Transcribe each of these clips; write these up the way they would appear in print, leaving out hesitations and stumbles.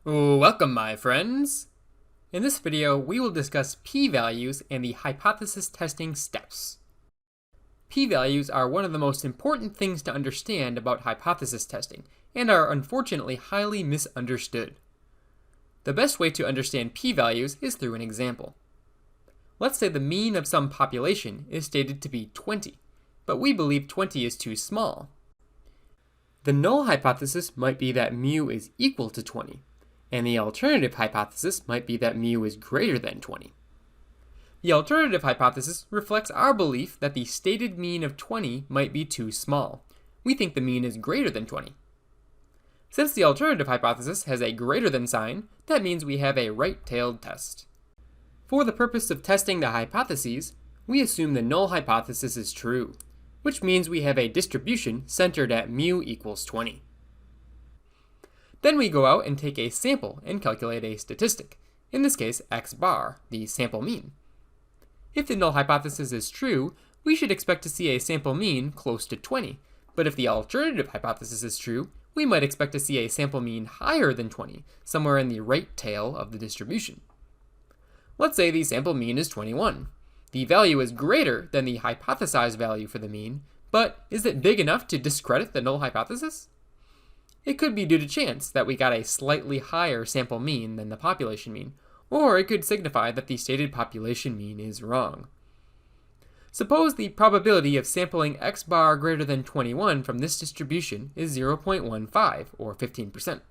Welcome, my friends! In this video, we will discuss p-values and the hypothesis testing steps. P-values are one of the most important things to understand about hypothesis testing, and are unfortunately highly misunderstood. The best way to understand p-values is through an example. Let's say the mean of some population is stated to be 20, but we believe 20 is too small. The null hypothesis might be that mu is equal to 20. And the alternative hypothesis might be that mu is greater than 20. The alternative hypothesis reflects our belief that the stated mean of 20 might be too small. We think the mean is greater than 20. Since the alternative hypothesis has a greater than sign, that means we have a right-tailed test. For the purpose of testing the hypotheses, we assume the null hypothesis is true, which means we have a distribution centered at mu equals 20. Then we go out and take a sample and calculate a statistic, in this case x bar, the sample mean. If the null hypothesis is true, we should expect to see a sample mean close to 20, but if the alternative hypothesis is true, we might expect to see a sample mean higher than 20, somewhere in the right tail of the distribution. Let's say the sample mean is 21. The value is greater than the hypothesized value for the mean, but is it big enough to discredit the null hypothesis? It could be due to chance that we got a slightly higher sample mean than the population mean, or it could signify that the stated population mean is wrong. Suppose the probability of sampling x bar greater than 21 from this distribution is 0.15, or 15%.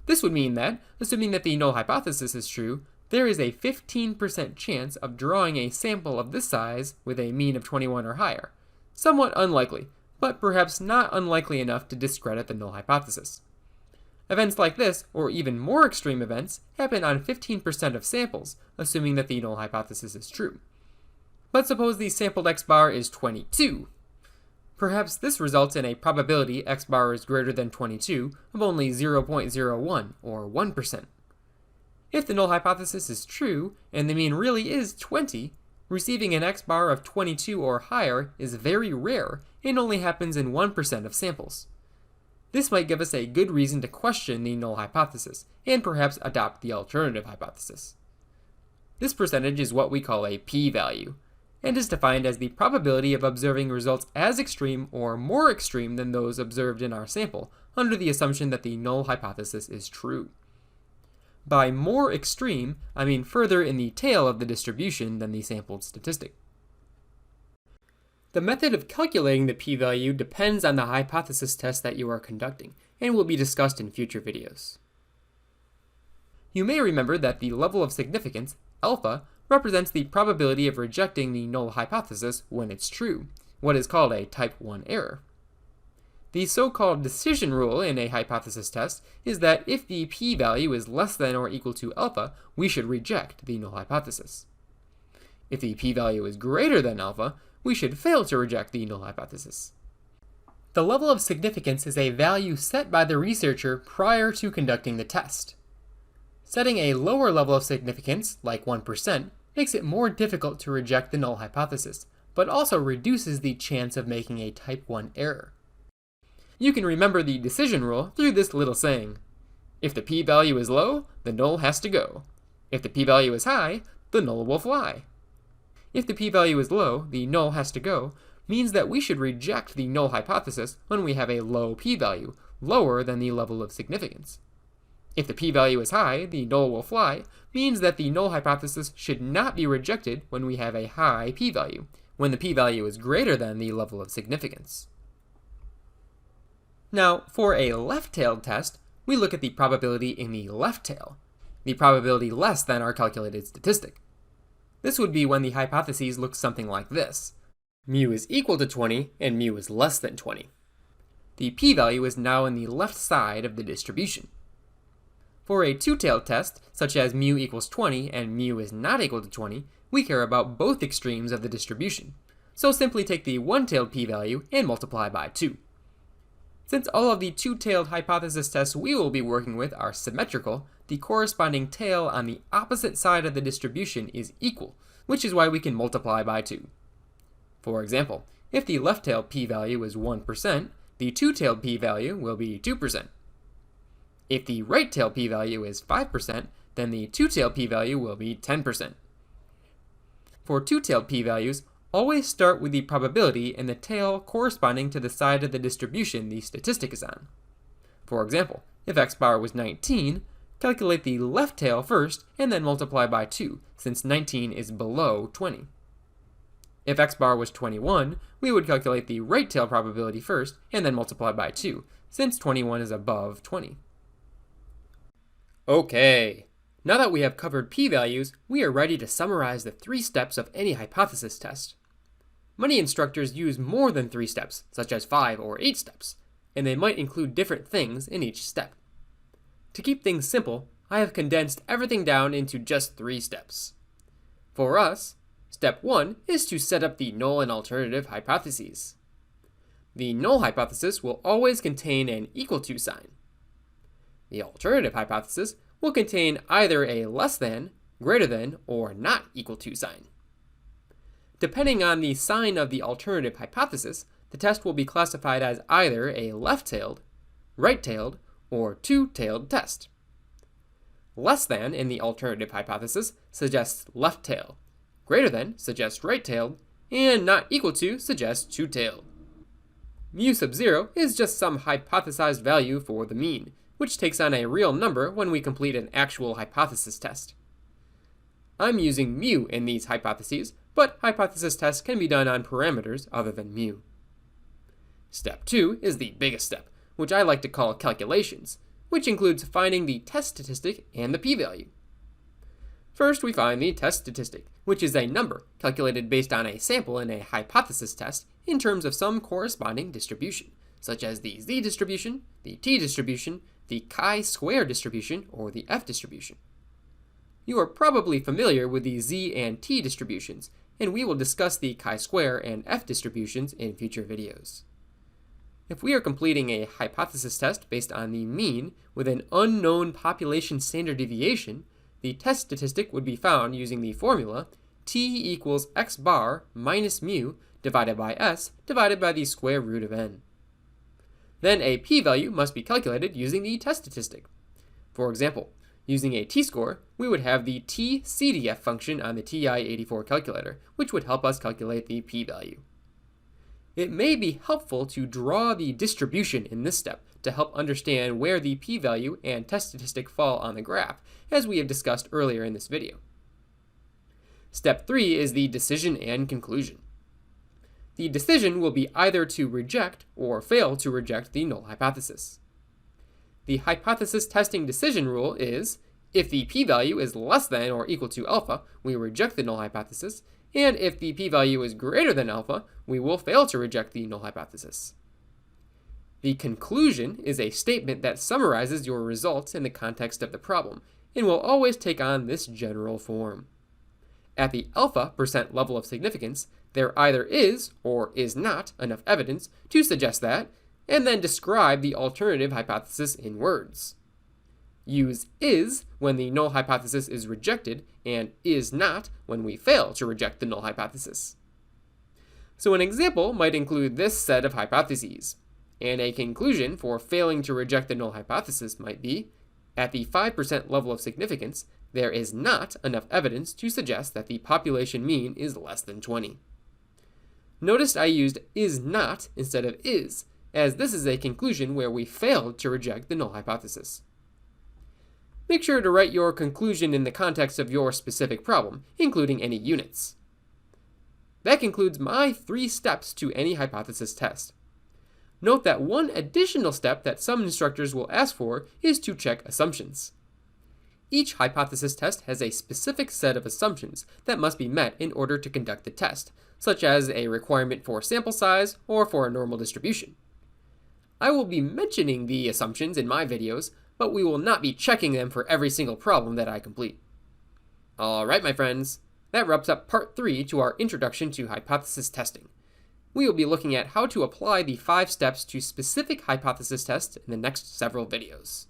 This would mean that, assuming that the null hypothesis is true, there is a 15% chance of drawing a sample of this size with a mean of 21 or higher. Somewhat unlikely, but perhaps not unlikely enough to discredit the null hypothesis. Events like this, or even more extreme events, happen on 15% of samples, assuming that the null hypothesis is true. But suppose the sampled x bar is 22. Perhaps this results in a probability x bar is greater than 22 of only 0.01, or 1%. If the null hypothesis is true, and the mean really is 20, receiving an x bar of 22 or higher is very rare and only happens in 1% of samples. This might give us a good reason to question the null hypothesis, and perhaps adopt the alternative hypothesis. This percentage is what we call a p-value, and is defined as the probability of observing results as extreme or more extreme than those observed in our sample, under the assumption that the null hypothesis is true. By more extreme, I mean further in the tail of the distribution than the sampled statistic. The method of calculating the p-value depends on the hypothesis test that you are conducting, and will be discussed in future videos. You may remember that the level of significance, alpha, represents the probability of rejecting the null hypothesis when it's true, what is called a type 1 error. The so-called decision rule in a hypothesis test is that if the p-value is less than or equal to alpha, we should reject the null hypothesis. If the p-value is greater than alpha, we should fail to reject the null hypothesis. The level of significance is a value set by the researcher prior to conducting the test. Setting a lower level of significance, like 1%, makes it more difficult to reject the null hypothesis, but also reduces the chance of making a type 1 error. You can remember the decision rule through this little saying: if the p-value is low, the null has to go. If the p-value is high, the null will fly. If the p-value is low, the null has to go, means that we should reject the null hypothesis when we have a low p-value, lower than the level of significance. If the p-value is high, the null will fly, means that the null hypothesis should not be rejected when we have a high p-value, when the p-value is greater than the level of significance. Now, for a left-tailed test, we look at the probability in the left tail, the probability less than our calculated statistic. This would be when the hypotheses look something like this. Mu is equal to 20 and mu is less than 20. The p-value is now in the left side of the distribution. For a two-tailed test, such as mu equals 20 and mu is not equal to 20, we care about both extremes of the distribution. So simply take the one-tailed p-value and multiply by 2. Since all of the two-tailed hypothesis tests we will be working with are symmetrical, the corresponding tail on the opposite side of the distribution is equal, which is why we can multiply by 2. For example, if the left-tailed p-value is 1%, the two-tailed p-value will be 2%. If the right tail p-value is 5%, then the two-tailed p-value will be 10%. For two-tailed p-values, always start with the probability and the tail corresponding to the side of the distribution the statistic is on. For example, if x bar was 19, calculate the left tail first and then multiply by 2, since 19 is below 20. If x bar was 21, we would calculate the right tail probability first and then multiply by 2, since 21 is above 20. Okay, now that we have covered p-values, we are ready to summarize the 3 steps of any hypothesis test. Many instructors use more than 3 steps, such as 5 or 8 steps, and they might include different things in each step. To keep things simple, I have condensed everything down into just 3 steps. For us, step 1 is to set up the null and alternative hypotheses. The null hypothesis will always contain an equal to sign. The alternative hypothesis will contain either a less than, greater than, or not equal to sign. Depending on the sign of the alternative hypothesis, the test will be classified as either a left-tailed, right-tailed, or two-tailed test. Less than in the alternative hypothesis suggests left tail, greater than suggests right-tailed, and not equal to suggests two-tailed. Mu sub 0 is just some hypothesized value for the mean, which takes on a real number when we complete an actual hypothesis test. I'm using mu in these hypotheses, but hypothesis tests can be done on parameters other than mu. Step 2 is the biggest step, which I like to call calculations, which includes finding the test statistic and the p-value. First, we find the test statistic, which is a number calculated based on a sample in a hypothesis test in terms of some corresponding distribution, such as the z distribution, the t distribution, the chi-square distribution, or the f distribution. You are probably familiar with the z and t distributions, and we will discuss the chi-square and f distributions in future videos. If we are completing a hypothesis test based on the mean with an unknown population standard deviation, the test statistic would be found using the formula t equals x bar minus mu divided by s divided by the square root of n. Then a p-value must be calculated using the test statistic. For example, using a t-score, we would have the t-CDF function on the TI-84 calculator, which would help us calculate the p-value. It may be helpful to draw the distribution in this step to help understand where the p-value and test statistic fall on the graph, as we have discussed earlier in this video. Step 3 is the decision and conclusion. The decision will be either to reject or fail to reject the null hypothesis. The hypothesis testing decision rule is, if the p-value is less than or equal to alpha, we reject the null hypothesis, and if the p-value is greater than alpha, we will fail to reject the null hypothesis. The conclusion is a statement that summarizes your results in the context of the problem, and will always take on this general form. At the alpha % level of significance, there either is or is not enough evidence to suggest that, and then describe the alternative hypothesis in words. Use is when the null hypothesis is rejected, and is not when we fail to reject the null hypothesis. So an example might include this set of hypotheses, and a conclusion for failing to reject the null hypothesis might be, at the 5% level of significance, there is not enough evidence to suggest that the population mean is less than 20. Notice I used is not instead of is, as this is a conclusion where we failed to reject the null hypothesis. Make sure to write your conclusion in the context of your specific problem, including any units. That concludes my 3 steps to any hypothesis test. Note that one additional step that some instructors will ask for is to check assumptions. Each hypothesis test has a specific set of assumptions that must be met in order to conduct the test, such as a requirement for sample size or for a normal distribution. I will be mentioning the assumptions in my videos, but we will not be checking them for every single problem that I complete. Alright, my friends, that wraps up part 3 to our introduction to hypothesis testing. We will be looking at how to apply the 5 steps to specific hypothesis tests in the next several videos.